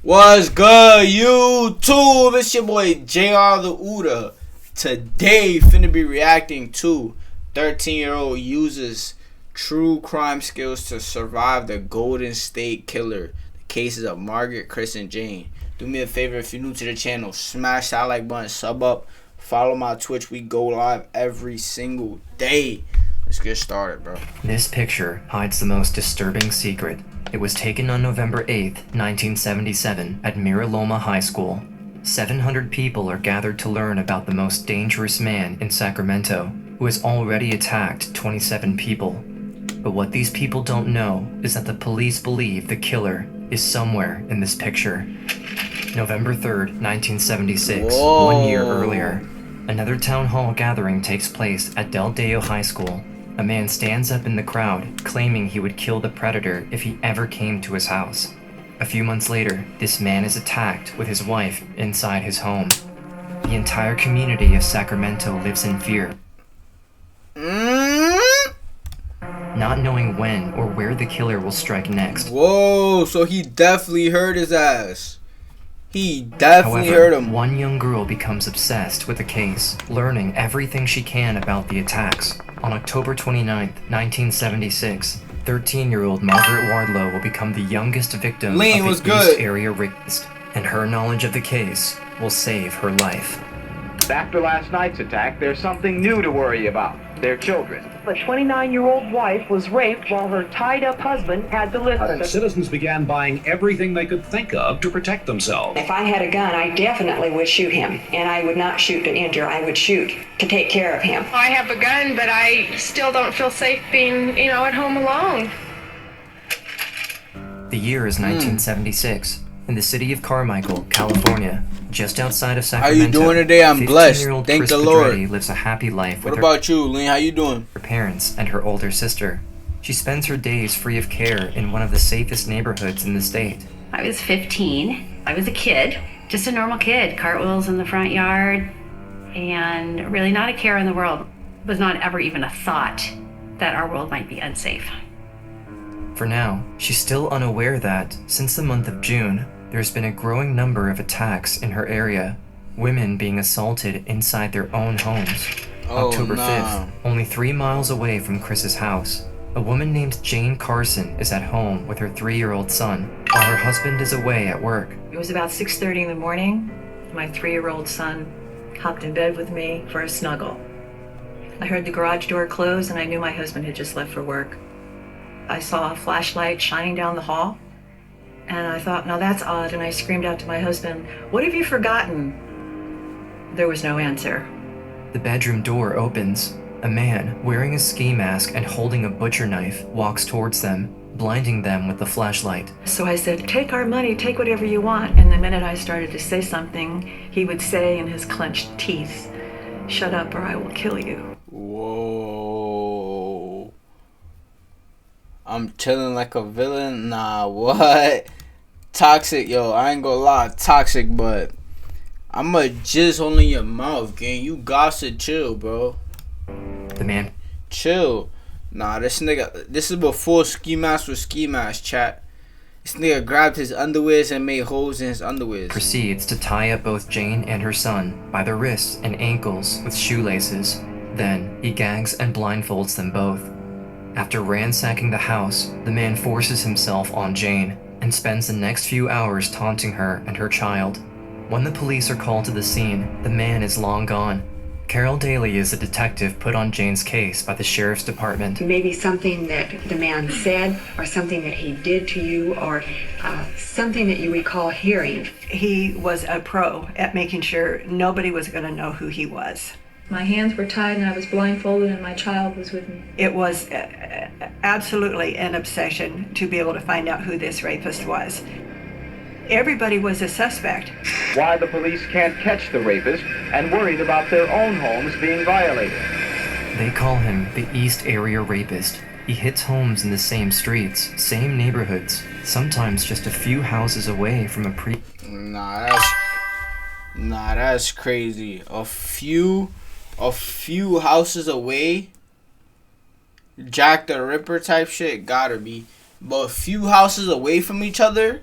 What's good, YouTube? It's your boy JrTheOota. Today, finna be reacting to 13-year-old uses true crime skills to survive the Golden State Killer. The cases of Margaret, Chris, and Jane. Do me a favor, if you're new to the channel, smash that like button, sub up, follow my Twitch. We go live every single day. Let's get started, bro. This picture hides the most disturbing secret. It was taken on November 8th, 1977 at Mira Loma High School. 700 people are gathered to learn about the most dangerous man in Sacramento, who has already attacked 27 people. But what these people don't know is that the police believe the killer is somewhere in this picture. November 3rd, 1976, Whoa. 1 year earlier, another town hall gathering takes place at Del Deo High School. A man stands up in the crowd, claiming he would kill the predator if he ever came to his house. A few months later, this man is attacked with his wife inside his home. The entire community of Sacramento lives in fear, not knowing when or where the killer will strike next. Whoa, so he definitely hurt his ass. He definitely hurt him. One young girl becomes obsessed with the case, learning everything she can about the attacks. On October 29th, 1976, 13-year-old Margaret Wardlow will become the youngest victim of the East Area rapist, and her knowledge of the case will save her life. After last night's attack, there's something new to worry about. Their children. A 29-year-old wife was raped while her tied-up husband had to listen. Citizens began buying everything they could think of to protect themselves. If I had a gun, I definitely would shoot him. And I would not shoot to injure, I would shoot to take care of him. I have a gun, but I still don't feel safe being, at home alone. The year is 1976. In the city of Carmichael, California, just outside of Sacramento. How you doing today? I'm blessed. Thank the Lord. Lives a happy life with What about you, Lean? How you doing? Her parents and her older sister. She spends her days free of care in one of the safest neighborhoods in the state. I was 15. I was a kid, just a normal kid. Cartwheels in the front yard, and really not a care in the world. It was not ever even a thought that our world might be unsafe. For now, she's still unaware that, since the month of June, there's been a growing number of attacks in her area, women being assaulted inside their own homes. October 5th, only 3 miles away from Chris's house, a woman named Jane Carson is at home with her 3-year-old son, while her husband is away at work. It was about 6:30 in the morning. My 3-year-old son hopped in bed with me for a snuggle. I heard the garage door close and I knew my husband had just left for work. I saw a flashlight shining down the hall, and I thought, now that's odd, and I screamed out to my husband, "What have you forgotten?" There was no answer. The bedroom door opens. A man, wearing a ski mask and holding a butcher knife, walks towards them, blinding them with the flashlight. So I said, "Take our money, take whatever you want." And the minute I started to say something, he would say in his clenched teeth, "Shut up or I will kill you." Whoa. I'm chilling like a villain? Nah, what? Toxic, yo, I ain't gonna lie, toxic, but I'ma jizz only your mouth, gang. You gotta chill, bro. The man. Chill. Nah, this is before ski mask was ski mask, chat. This nigga grabbed his underwears and made holes in his underwears. Proceeds to tie up both Jane and her son by the wrists and ankles with shoelaces. Then, he gags and blindfolds them both. After ransacking the house, the man forces himself on Jane and spends the next few hours taunting her and her child. When the police are called to the scene, the man is long gone. Carol Daly is a detective put on Jane's case by the sheriff's department. Maybe something that the man said, or something that he did to you, or something that you recall hearing. He was a pro at making sure nobody was going to know who he was. My hands were tied and I was blindfolded and my child was with me. It was absolutely an obsession to be able to find out who this rapist was. Everybody was a suspect. Why the police can't catch the rapist and worried about their own homes being violated. They call him the East Area Rapist. He hits homes in the same streets, same neighborhoods, sometimes just a few houses away from a Nah, that's crazy. A few houses away. Jack the Ripper type shit, gotta be. But a few houses away from each other,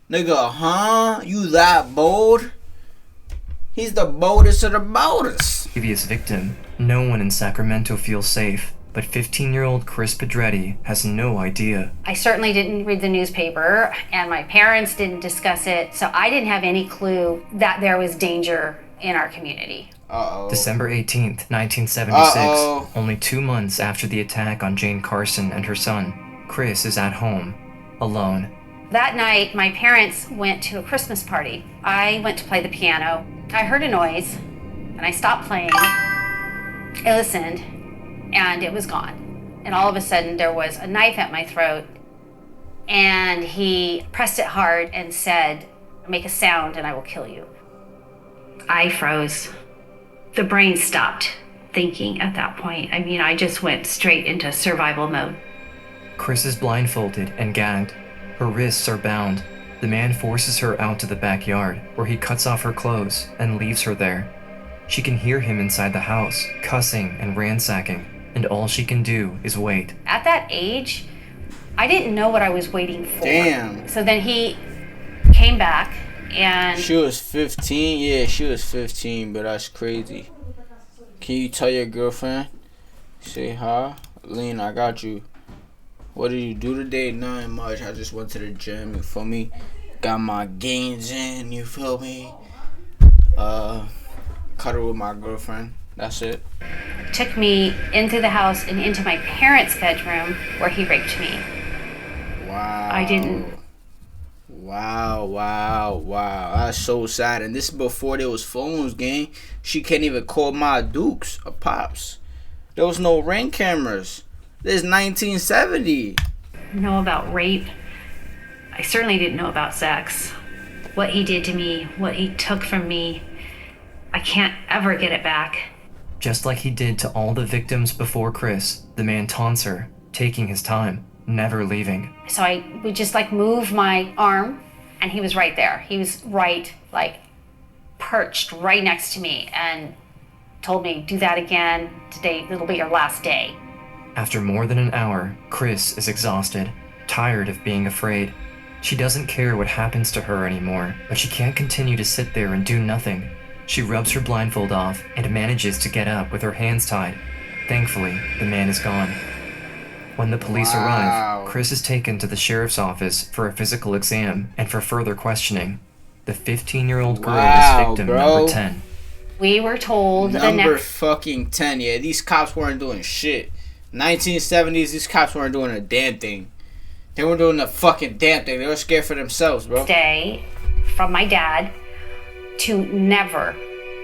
Nigga, huh? You that bold? He's the boldest of the boldest. Previous victim. No one in Sacramento feels safe, but 15-year-old Chris Pedretti has no idea. I certainly didn't read the newspaper, and my parents didn't discuss it, so I didn't have any clue that there was danger in our community. December 18th, 1976, only 2 months after the attack on Jane Carson and her son, Chris is at home, alone. That night, my parents went to a Christmas party. I went to play the piano. I heard a noise, and I stopped playing. I listened, and it was gone. And all of a sudden, there was a knife at my throat, and he pressed it hard and said, "Make a sound, and I will kill you." I froze. The brain stopped thinking at that point. I mean, I just went straight into survival mode. Chris is blindfolded and gagged. Her wrists are bound. The man forces her out to the backyard, where he cuts off her clothes and leaves her there. She can hear him inside the house, cussing and ransacking, and all she can do is wait. At that age, I didn't know what I was waiting for. Damn. So then he came back and... She was 15? Yeah, she was 15, but that's crazy. Can you tell your girlfriend? Say hi. Lean, I got you. What did you do today? Nothing much. I just went to the gym, you feel me? Got my gains in, you feel me? Cuddle with my girlfriend. That's it. Took me into the house and into my parents' bedroom where he raped me. Wow. I didn't... Wow. That's so sad. And this is before there was phones, gang. She can't even call my dukes or pops. There was no Ring cameras. This is 1970. Know about rape. I certainly didn't know about sex. What he did to me, what he took from me, I can't ever get it back. Just like he did to all the victims before Chris, the man taunts her, taking his time, never leaving. So I would just like move my arm, and he was right there. He was right, like perched right next to me, and told me, "Do that again. Today, it'll be your last day." After more than an hour, Chris is exhausted, tired of being afraid. She doesn't care what happens to her anymore, but she can't continue to sit there and do nothing. She rubs her blindfold off and manages to get up with her hands tied. Thankfully, the man is gone. When the police arrive, Chris is taken to the sheriff's office for a physical exam and for further questioning. The 15-year-old girl is victim number 10. We were told number fucking 10. Yeah, these cops weren't doing shit. 1970s, these cops weren't doing a damn thing. They weren't doing a fucking damn thing. They were scared for themselves, bro. Day from my dad to never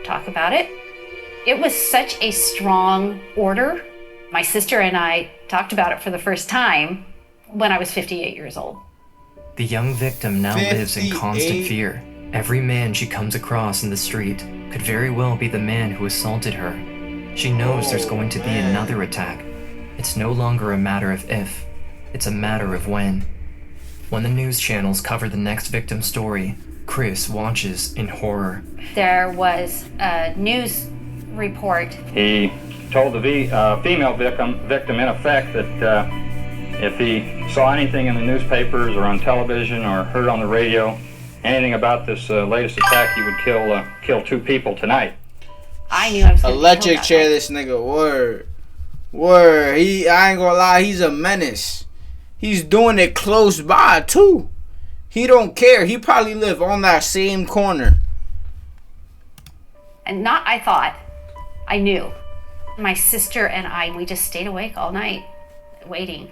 talk about it. It was such a strong order. My sister and I talked about it for the first time when I was 58 years old. The young victim now lives in constant fear. Every man she comes across in the street could very well be the man who assaulted her. She knows there's going to be another attack. It's no longer a matter of if, it's a matter of when. When the news channels cover the next victim's story, Chris watches in horror. There was a news report. He told the female victim in effect that if he saw anything in the newspapers or on television or heard on the radio anything about this latest attack, he would kill 2 people tonight. I knew I was gonna electric chair this nigga. Word. I ain't gonna lie, he's a menace. He's doing it close by too. He don't care. He probably live on that same corner. And I knew. My sister and I, we just stayed awake all night, waiting.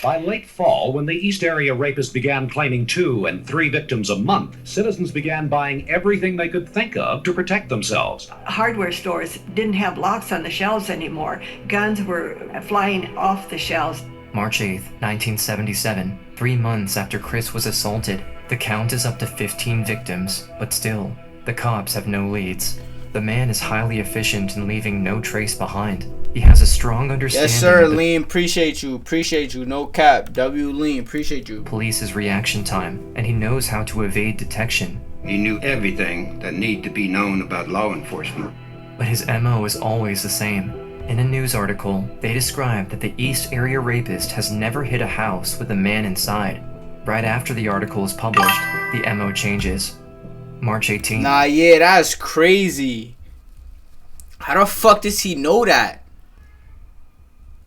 By late fall, when the East Area rapists began claiming 2 and 3 victims a month, citizens began buying everything they could think of to protect themselves. Hardware stores didn't have locks on the shelves anymore. Guns were flying off the shelves. March 8th, 1977, 3 months after Chris was assaulted, the count is up to 15 victims, but still, the cops have no leads. The man is highly efficient in leaving no trace behind. He has a strong understanding. Yes, sir, Lean. Appreciate you. No cap. W. Lean. Appreciate you. Police's reaction time, and he knows how to evade detection. He knew everything that need to be known about law enforcement. But his MO is always the same. In a news article, they describe that the East Area rapist has never hit a house with a man inside. Right after the article is published, the MO changes. March 18th. Nah, yeah, that's crazy. How the fuck does he know that?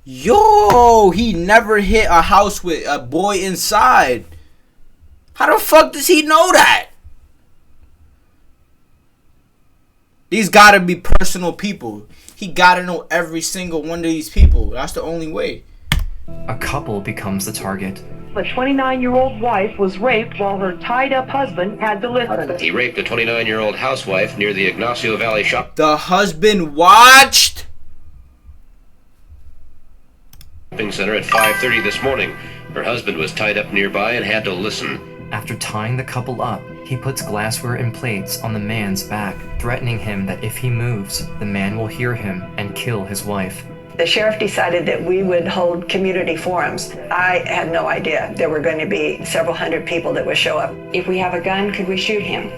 Yo, he never hit a house with a boy inside. How the fuck does he know that? These gotta be personal people. He gotta know every single one of these people. That's the only way. A couple becomes the target. The 29-year-old wife was raped while her tied-up husband had to listen. He raped a 29-year-old housewife near the Ignacio Valley shopping The husband watched center at 5:30 this morning. Her husband was tied up nearby and had to listen. After tying the couple up, he puts glassware and plates on the man's back, threatening him that if he moves, the man will hear him and kill his wife. The sheriff decided that we would hold community forums. I had no idea there were going to be several hundred people that would show up. If we have a gun, could we shoot him?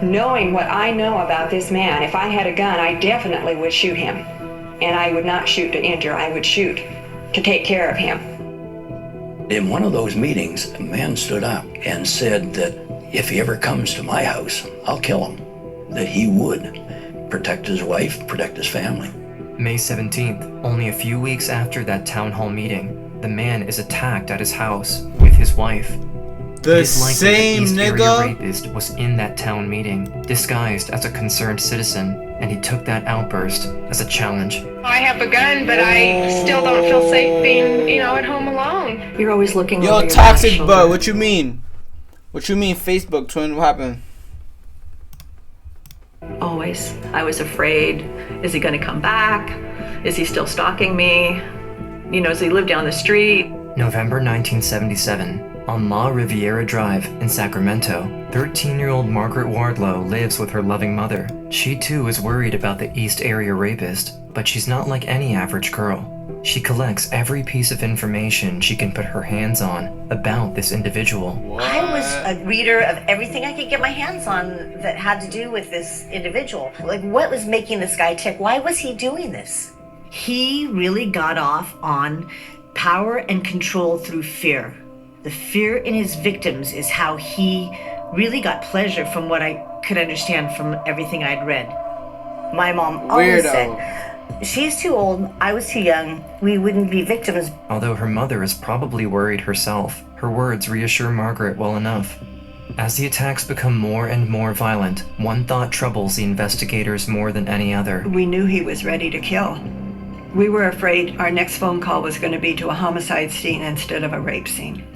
Knowing what I know about this man, if I had a gun, I definitely would shoot him. And I would not shoot to injure, I would shoot to take care of him. In one of those meetings, a man stood up and said that if he ever comes to my house, I'll kill him. That he would protect his wife, protect his family. May 17th, only a few weeks after that town hall meeting, the man is attacked at his house with his wife. The It is likely same that East nigga. Area rapist was in that town meeting, disguised as a concerned citizen, and he took that outburst as a challenge. I have a gun, but I still don't feel safe being, at home alone. You're always looking over Yo, your toxic shoulder. butt. What you mean? What you mean, Facebook twin? What happened? Always. I was afraid. Is he going to come back? Is he still stalking me? Does he live down the street? November 1977. On La Riviera Drive in Sacramento, 13-year-old Margaret Wardlow lives with her loving mother. She too is worried about the East Area rapist, but she's not like any average girl. She collects every piece of information she can put her hands on about this individual. I was a reader of everything I could get my hands on that had to do with this individual. Like, what was making this guy tick? Why was he doing this? He really got off on power and control through fear. The fear in his victims is how he really got pleasure, from what I could understand from everything I'd read. My mom always Weirdo. said, she's too old, I was too young, we wouldn't be victims. Although her mother is probably worried herself, her words reassure Margaret well enough. As the attacks become more and more violent, one thought troubles the investigators more than any other. We knew he was ready to kill. We were afraid our next phone call was going to be to a homicide scene instead of a rape scene.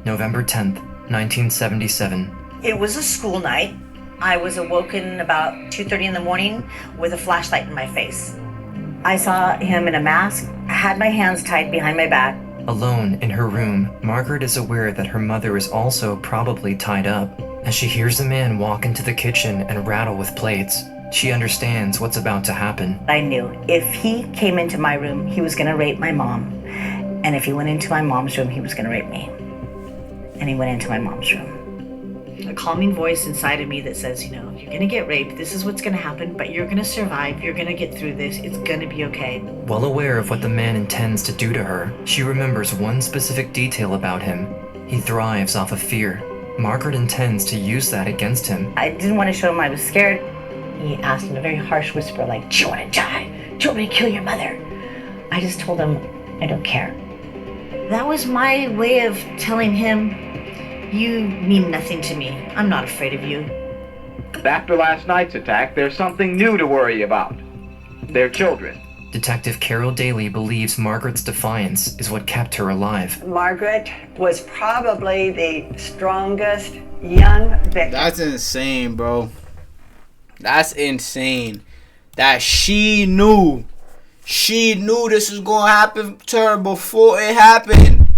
November 10th, 1977. It was a school night. I was awoken about 2:30 in the morning with a flashlight in my face. I saw him in a mask. I had my hands tied behind my back. Alone in her room, Margaret is aware that her mother is also probably tied up. As she hears the man walk into the kitchen and rattle with plates, she understands what's about to happen. I knew if he came into my room, he was going to rape my mom. And if he went into my mom's room, he was going to rape me. And he went into my mom's room. A calming voice inside of me that says, you're going to get raped. This is what's going to happen, but you're going to survive. You're going to get through this. It's going to be okay. Well aware of what the man intends to do to her, she remembers one specific detail about him. He thrives off of fear. Margaret intends to use that against him. I didn't want to show him I was scared. He asked in a very harsh whisper, like, do you want to die? Do you want me to kill your mother? I just told him, I don't care. That was my way of telling him, you mean nothing to me. I'm not afraid of you. After last night's attack, there's something new to worry about. Their children. Detective Carol Daly believes Margaret's defiance is what kept her alive. Margaret was probably the strongest young victim. That's insane, bro. That's insane. That she knew. She knew this was going to happen to her before it happened.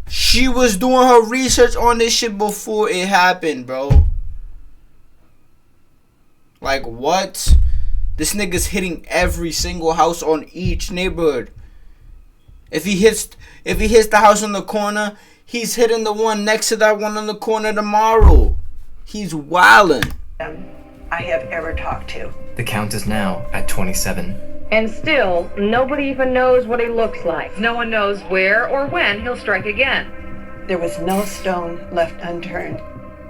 She was doing her research on this shit before it happened, bro. Like, what? This nigga's hitting every single house on each neighborhood. If he hits the house on the corner, he's hitting the one next to that one on the corner tomorrow. He's wildin'. I have ever talked to. The count is now at 27. And still, nobody even knows what he looks like. No one knows where or when he'll strike again. There was no stone left unturned.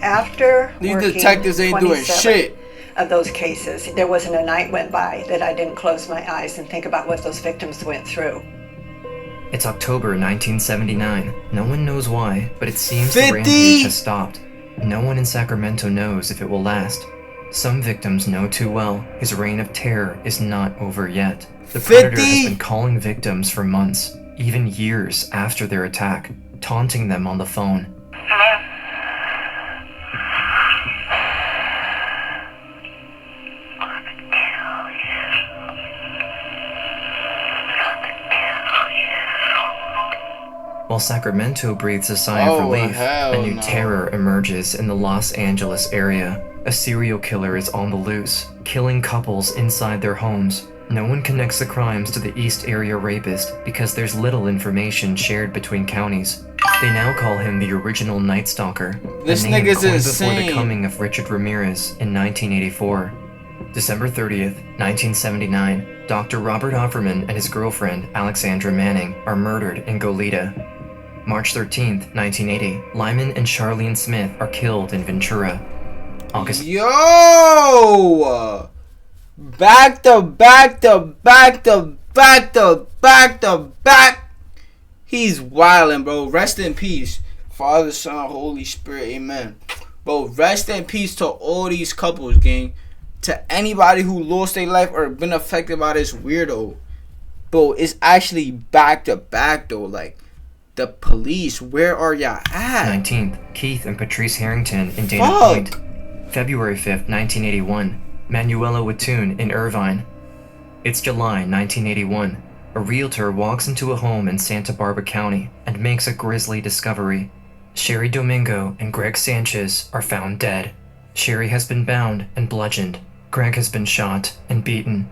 After These working detectives ain't doing 27 shit. of those cases, there wasn't a night went by that I didn't close my eyes and think about what those victims went through. It's October 1979. No one knows why, but it seems 50? the rampage has stopped. No one in Sacramento knows if it will last. Some victims know too well his reign of terror is not over yet. The predator has been calling victims for months, even years after their attack, taunting them on the phone. While Sacramento breathes a sigh of relief, a new terror emerges in the Los Angeles area. A serial killer is on the loose, killing couples inside their homes. No one connects the crimes to the East Area Rapist because there's little information shared between counties. They now call him the original Night Stalker, This a name nigga's coined before the insane. coming of Richard Ramirez in 1984. December 30th, 1979, Dr. Robert Offerman and his girlfriend, Alexandra Manning, are murdered in Goleta. March 13th, 1980, Lyman and Charlene Smith are killed in Ventura. August. Yo! Back to back to back to back to back to back. He's wildin', bro. Rest in peace. Father, Son, Holy Spirit, amen. Bro, rest in peace to all these couples, gang. To anybody who lost their life or been affected by this weirdo. Bro, it's actually back to back, though. Like, the police, where are y'all at? 19th, Keith and Patrice Harrington in Dana Fuck. Point. February 5th, 1981, Manuela Wattoon in Irvine. It's July 1981. A realtor walks into a home in Santa Barbara County and makes a grisly discovery. Sherry Domingo and Greg Sanchez are found dead. Sherry has been bound and bludgeoned. Greg has been shot and beaten.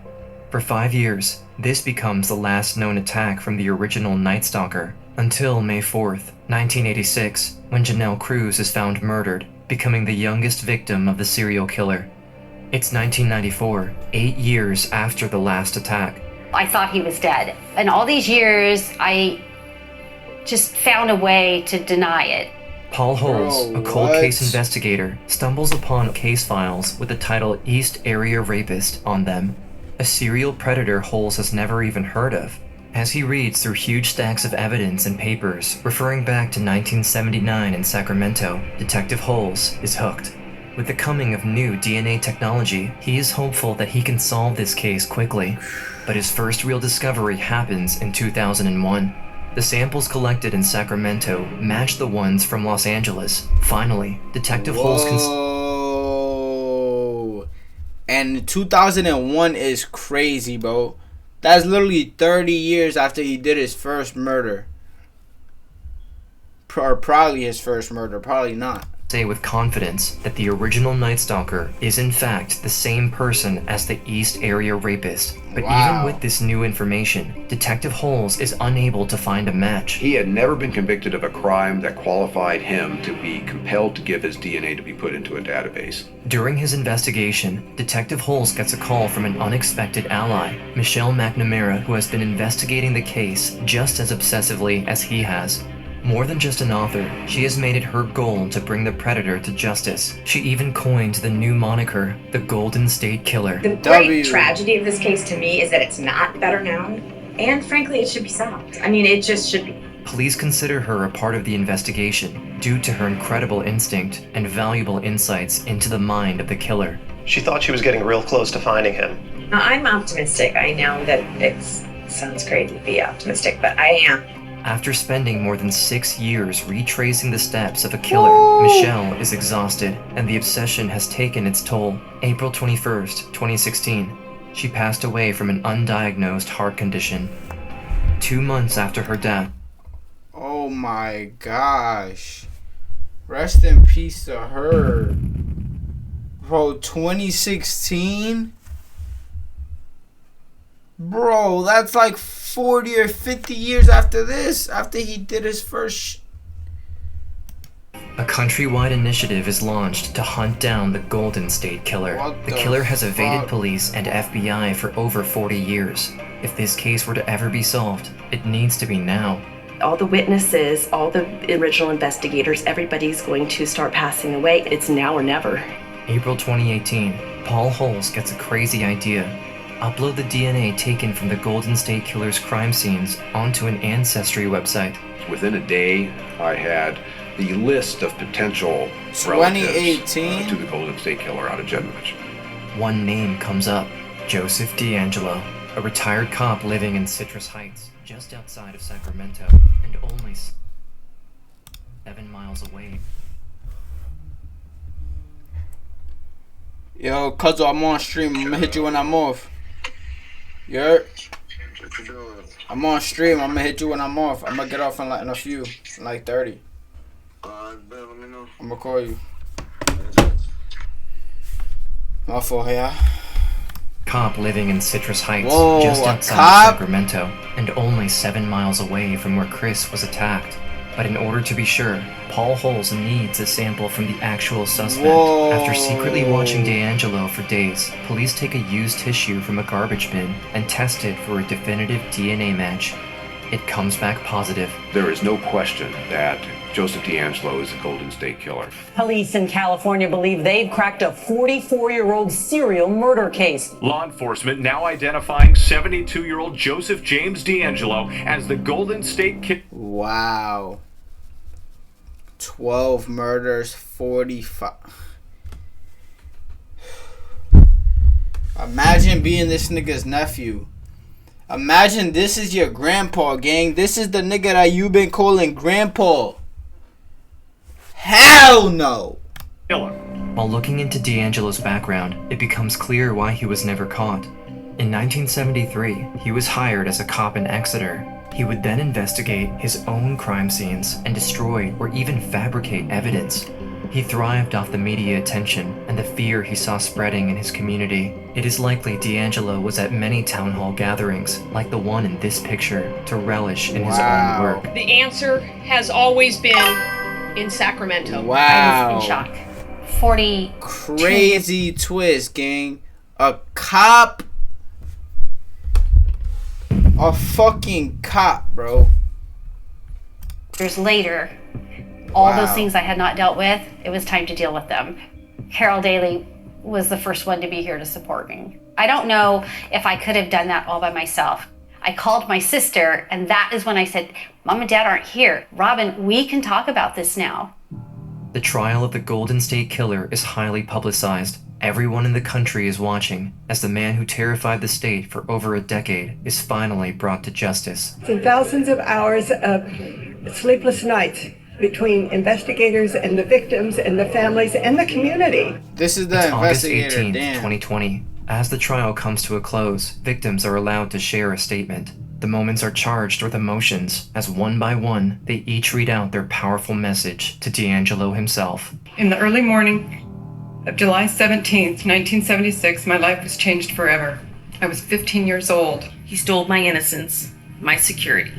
For 5 years, this becomes the last known attack from the original Night Stalker, until May 4th, 1986, when Janelle Cruz is found murdered, becoming the youngest victim of the serial killer. It's 1994, 8 years after the last attack. I thought he was dead. And all these years, I just found a way to deny it. Paul Holes, Bro, a cold what? case investigator, stumbles upon case files with the title East Area Rapist on them. A serial predator Holes has never even heard of. As he reads through huge stacks of evidence and papers referring back to 1979 in Sacramento, Detective Holes is hooked. With the coming of new DNA technology, he is hopeful that he can solve this case quickly. But his first real discovery happens in 2001. The samples collected in Sacramento match the ones from Los Angeles. Finally, Detective Holes can... Whoa. And 2001 is crazy, bro. That's literally 30 years after he did his first murder. Or probably his first murder, probably not. say with confidence that the original Night Stalker is in fact the same person as the East Area Rapist. But even with this new information, Detective Holes is unable to find a match. He had never been convicted of a crime that qualified him to be compelled to give his DNA to be put into a database. During his investigation, Detective Holes gets a call from an unexpected ally, Michelle McNamara, who has been investigating the case just as obsessively as he has. More than just an author, she has made it her goal to bring the predator to justice. She even coined the new moniker, the Golden State Killer. The great tragedy of this case to me is that it's not better known, and frankly, it should be solved. I mean, it just should be. Please consider her a part of the investigation, due to her incredible instinct and valuable insights into the mind of the killer. She thought she was getting real close to finding him. I'm optimistic. I know that it sounds crazy to be optimistic, but I am. After spending more than 6 years retracing the steps of a killer, Michelle is exhausted, and the obsession has taken its toll. April 21st, 2016, she passed away from an undiagnosed heart condition. 2 months after her death. Oh my gosh. Rest in peace to her. Bro, 2016? Bro, that's like 40 or 50 years after this, after he did his first A countrywide initiative is launched to hunt down the Golden State Killer. The killer has evaded police and FBI for over 40 years. If this case were to ever be solved, it needs to be now. All the witnesses, all the original investigators, everybody's going to start passing away. It's now or never. April 2018, Paul Holes gets a crazy idea. Upload the DNA taken from the Golden State Killer's crime scenes onto an ancestry website. Within a day, I had the list of potential 2018 relatives to the Golden State Killer out of Jedmovich. One name comes up, Joseph D'Angelo, a retired cop living in Citrus Heights, just outside of Sacramento, and only 7 miles away. Yo, Cuzzo, I'm on stream. I'm gonna hit you when I'm off. You heard? What you doing? I'm on stream. I'm gonna hit you when I'm off. I'm gonna get off in a few, in like 30. Let me know. I'm gonna call you. My fault, yeah. Cop living in Citrus Heights, Whoa, just outside of Sacramento, and only 7 miles away from where Chris was attacked. But in order to be sure, Paul Holes needs a sample from the actual suspect. Whoa. After secretly watching D'Angelo for days, police take a used tissue from a garbage bin and test it for a definitive DNA match. It comes back positive. There is no question that Joseph D'Angelo is the Golden State Killer. Police in California believe they've cracked a 44-year-old serial murder case. Law enforcement now identifying 72-year-old Joseph James D'Angelo as the Golden State Killer. Wow. 12 murders, 45. Imagine being this nigga's nephew. Imagine this is your grandpa, gang. This is the nigga that you been calling grandpa. Hell no. While looking into D'Angelo's background, it becomes clear why he was never caught. In 1973, he was hired as a cop in Exeter. He would then investigate his own crime scenes and destroy or even fabricate evidence. He thrived off the media attention and the fear he saw spreading in his community. It is likely D'Angelo was at many town hall gatherings, like the one in this picture, to relish in his own work. The answer has always been in Sacramento. Wow. I was in shock. 40. Crazy twist, gang. A cop. A fucking cop, bro. Years later, all those things I had not dealt with, it was time to deal with them. Carol Daly was the first one to be here to support me. I don't know if I could have done that all by myself. I called my sister, and that is when I said, Mom and Dad aren't here. Robin, we can talk about this now. The trial of the Golden State Killer is highly publicized. Everyone in the country is watching as the man who terrified the state for over a decade is finally brought to justice. It's thousands of hours of sleepless nights between investigators and the victims and the families and the community. This is the It's August investigator. 18th, Damn. 2020. As the trial comes to a close, victims are allowed to share a statement. The moments are charged with emotions, as one by one, they each read out their powerful message to D'Angelo himself. In the early morning of July 17th, 1976, my life was changed forever. I was 15 years old. He stole my innocence, my security.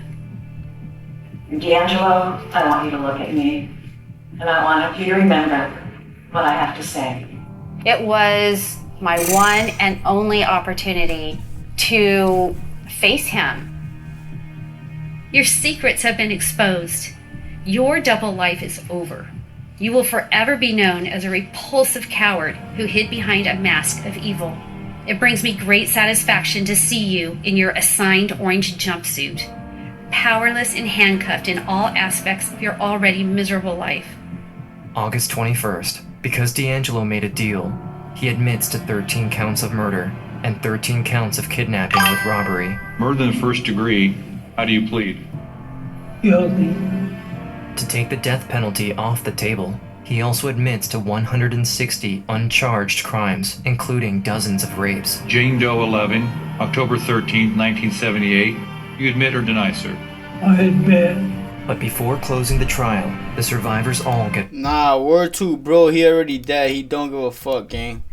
D'Angelo, I want you to look at me, and I want you to remember what I have to say. It was my one and only opportunity to face him. Your secrets have been exposed. Your double life is over. You will forever be known as a repulsive coward who hid behind a mask of evil. It brings me great satisfaction to see you in your assigned orange jumpsuit, powerless and handcuffed in all aspects of your already miserable life. August 21st. Because D'Angelo made a deal, he admits to 13 counts of murder and 13 counts of kidnapping with robbery. Murder in the first degree. How do you plead? Guilty. To take the death penalty off the table, he also admits to 160 uncharged crimes, including dozens of rapes. Jane Doe 11, October 13th, 1978. You admit or deny, sir? I admit. But before closing the trial, the survivors all get... Nah, word two, bro. He already dead. He don't give a fuck, gang.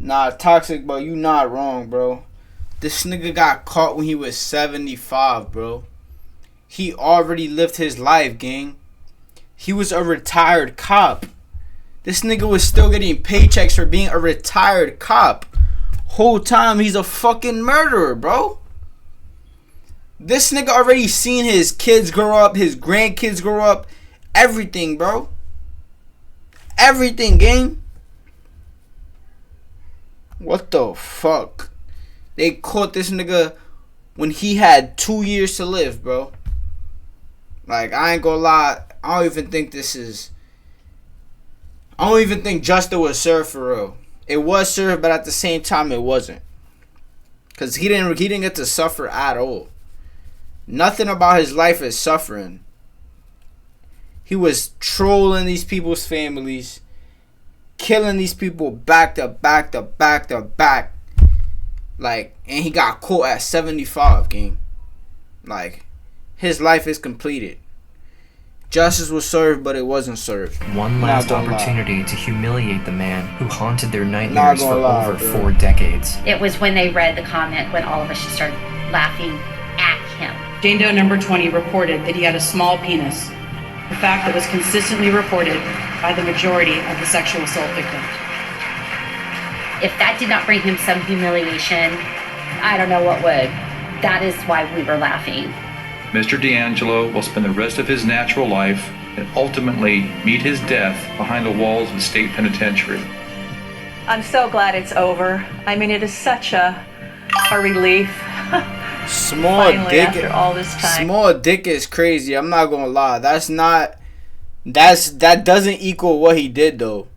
Nah, Toxic, bro. You not wrong, bro. This nigga got caught when he was 75, bro. He already lived his life, gang. He was a retired cop. This nigga was still getting paychecks for being a retired cop. Whole time he's a fucking murderer, bro. This nigga already seen his kids grow up, his grandkids grow up, everything, bro. Everything, gang. What the fuck? They caught this nigga when he had 2 years to live, bro. Like, I ain't gonna lie. I don't even think justice was served for real. It was served, but at the same time, it wasn't. Because he didn't get to suffer at all. Nothing about his life is suffering. He was trolling these people's families, killing these people back to back to back to back. Like, and he got caught at 75, gang. Like, his life is completed. Justice was served, but it wasn't served. One last opportunity to humiliate the man who haunted their nightmares for over 4 decades. It was when they read the comment when all of us just started laughing at him. Jane Doe number 20 reported that he had a small penis, a fact that was consistently reported by the majority of the sexual assault victims. If that did not bring him some humiliation, I don't know what would. That is why we were laughing. Mr. D'Angelo will spend the rest of his natural life and ultimately meet his death behind the walls of the state penitentiary. I'm so glad it's over. I mean, it is such a relief. Small Finally, dick after all this time. Small dick is crazy. I'm not gonna lie. That doesn't equal what he did though.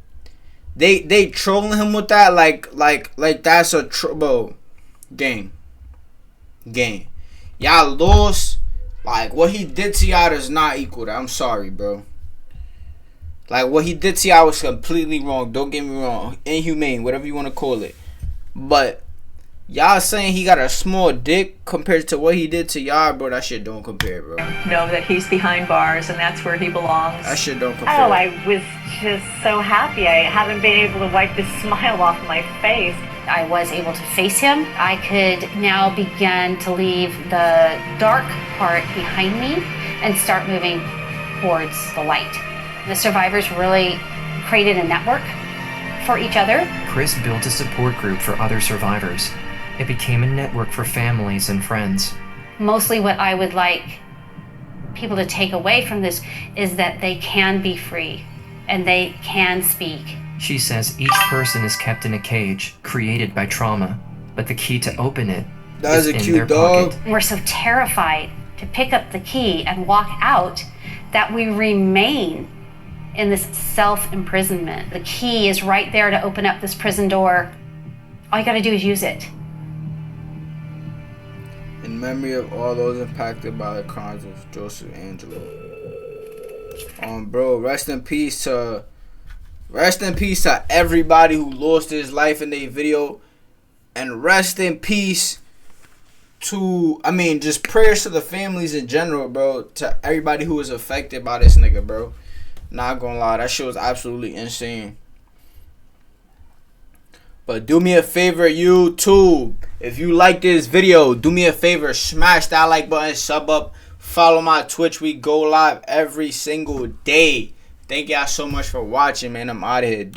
They trolling him with that like that's a bro. Gang. Y'all lost. Like, what he did to y'all does not equal that. I'm sorry, bro. Like, what he did to y'all was completely wrong. Don't get me wrong. Inhumane, whatever you want to call it. But y'all saying he got a small dick compared to what he did to y'all, bro, that shit don't compare, bro. Know that he's behind bars and that's where he belongs. That shit don't compare. Oh, I was just so happy. I haven't been able to wipe the smile off my face. I was able to face him. I could now begin to leave the dark part behind me and start moving towards the light. The survivors really created a network for each other. Chris built a support group for other survivors. It became a network for families and friends. Mostly what I would like people to take away from this is that they can be free and they can speak. She says each person is kept in a cage created by trauma, but the key to open it is in their pocket. We're so terrified to pick up the key and walk out that we remain in this self-imprisonment. The key is right there to open up this prison door. All you gotta do is use it. In memory of all those impacted by the crimes of Joseph Angelo. Bro, rest in peace to everybody who lost his life in their video. And rest in peace to, just prayers to the families in general, bro. To everybody who was affected by this nigga, bro. Not gonna lie, that shit was absolutely insane. But do me a favor, YouTube. If you like this video, do me a favor. Smash that like button, sub up, follow my Twitch. We go live every single day. Thank y'all so much for watching, man. I'm out of here, dude.